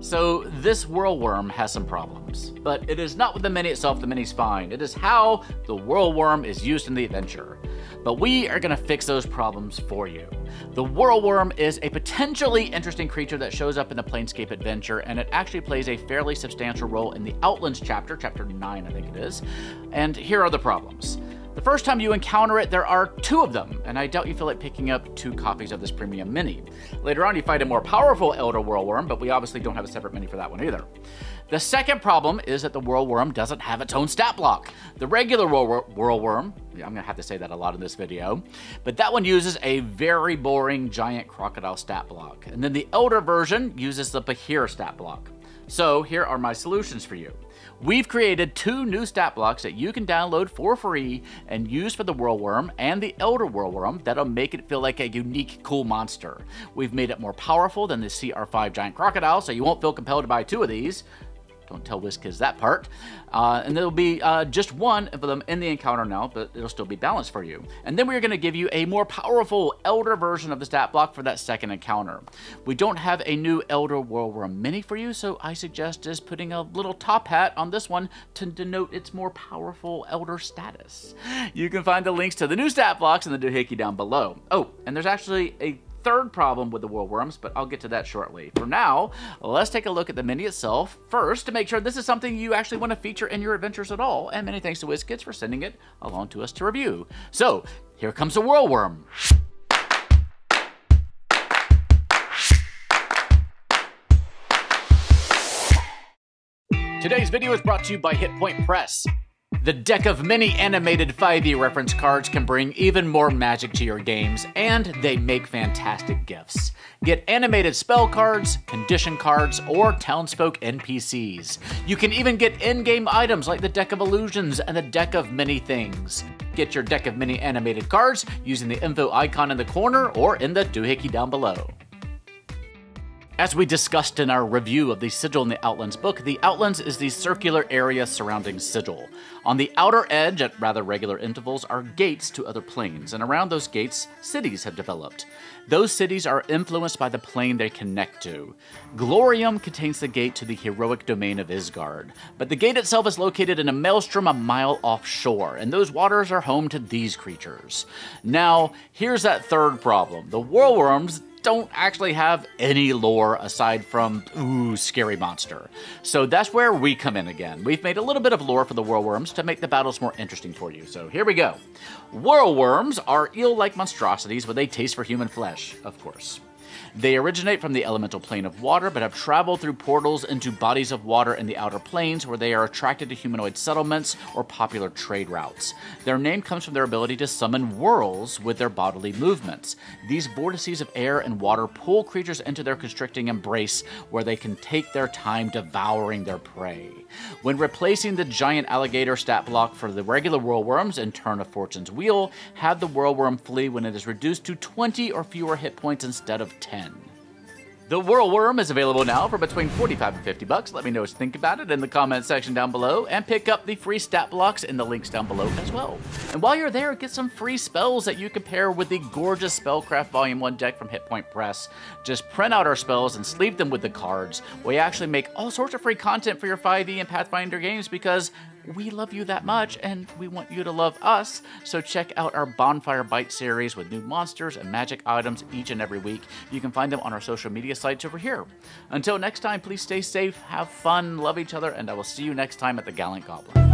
So this Whirlwyrm has some problems, but it is not with the mini itself. The mini's fine. It is how the Whirlwyrm is used in the adventure. But we are going to fix those problems for you. The Whirlwyrm is a potentially interesting creature that shows up in the Planescape adventure, and it actually plays a fairly substantial role in the Outlands chapter, chapter 9 I think it is. And here are the problems. The first time you encounter it, there are 2 of them, and I doubt you feel like picking up 2 copies of this premium mini. Later on, you find a more powerful Elder Whirlwyrm, but we obviously don't have a separate mini for that one either. The second problem is that the Whirlwyrm doesn't have its own stat block. The regular Whirlwyrm, I'm gonna have to say that a lot in this video, but that one uses a very boring giant crocodile stat block. And then the Elder version uses the Bahir stat block. So here are my solutions for you. We've created 2 new stat blocks that you can download for free and use for the Whirlwyrm and the Elder Whirlwyrm that'll make it feel like a unique, cool monster. We've made it more powerful than the CR5 giant crocodile, so you won't feel compelled to buy 2 of these. Don't tell WizKids that part. And there'll be just 1 of them in the encounter now, but it'll still be balanced for you. And then we're going to give you a more powerful Elder version of the stat block for that second encounter. We don't have a new Elder Whirlwyrm mini for you, so I suggest just putting a little top hat on this one to denote its more powerful Elder status. You can find the links to the new stat blocks in the doohickey down below. Oh, and there's actually a third problem with the Whirlwyrms, but I'll get to that shortly. For now, let's take a look at the mini itself first to make sure this is something you actually want to feature in your adventures at all, and many thanks to WizKids for sending it along to us to review. So, here comes the Whirlwyrm. Today's video is brought to you by Hit Point Press. The deck of many animated 5e reference cards can bring even more magic to your games, and they make fantastic gifts. Get animated spell cards, condition cards, or townsfolk NPCs. You can even get in-game items like the Deck of Illusions and the Deck of Many Things. Get your deck of many animated cards using the info icon in the corner or in the doohickey down below. As we discussed in our review of the Sigil in the Outlands book, the Outlands is the circular area surrounding Sigil. On the outer edge, at rather regular intervals, are gates to other planes, and around those gates, cities have developed. Those cities are influenced by the plane they connect to. Glorium contains the gate to the heroic domain of Isgard, but the gate itself is located in a maelstrom a mile offshore, and those waters are home to these creatures. Now, here's that third problem. The Whirlwyrms don't actually have any lore aside from, ooh, scary monster. So that's where we come in again. We've made a little bit of lore for the Whirlwyrms to make the battles more interesting for you. So here we go. Whirlwyrms are eel-like monstrosities with a taste for human flesh, of course. They originate from the elemental plane of water, but have traveled through portals into bodies of water in the outer planes where they are attracted to humanoid settlements or popular trade routes. Their name comes from their ability to summon whirls with their bodily movements. These vortices of air and water pull creatures into their constricting embrace where they can take their time devouring their prey. When replacing the giant alligator stat block for the regular Whirlwyrms in Turn of Fortune's Wheel, have the Whirlwyrm flee when it is reduced to 20 or fewer hit points instead of 10. The Whirlwyrm is available now for between $45 and $50. Let me know what you think about it in the comment section down below, and pick up the free stat blocks in the links down below as well. And while you're there, get some free spells that you can pair with the gorgeous Spellcraft Volume 1 deck from Hit Point Press. Just print out our spells and sleeve them with the cards. We actually make all sorts of free content for your 5e and Pathfinder games because we love you that much, and we want you to love us. So check out our Bonfire Bite series with new monsters and magic items each and every week. You can find them on our social media sites over here. Until next time, please stay safe, have fun, love each other, and I will see you next time at the Gallant Goblin.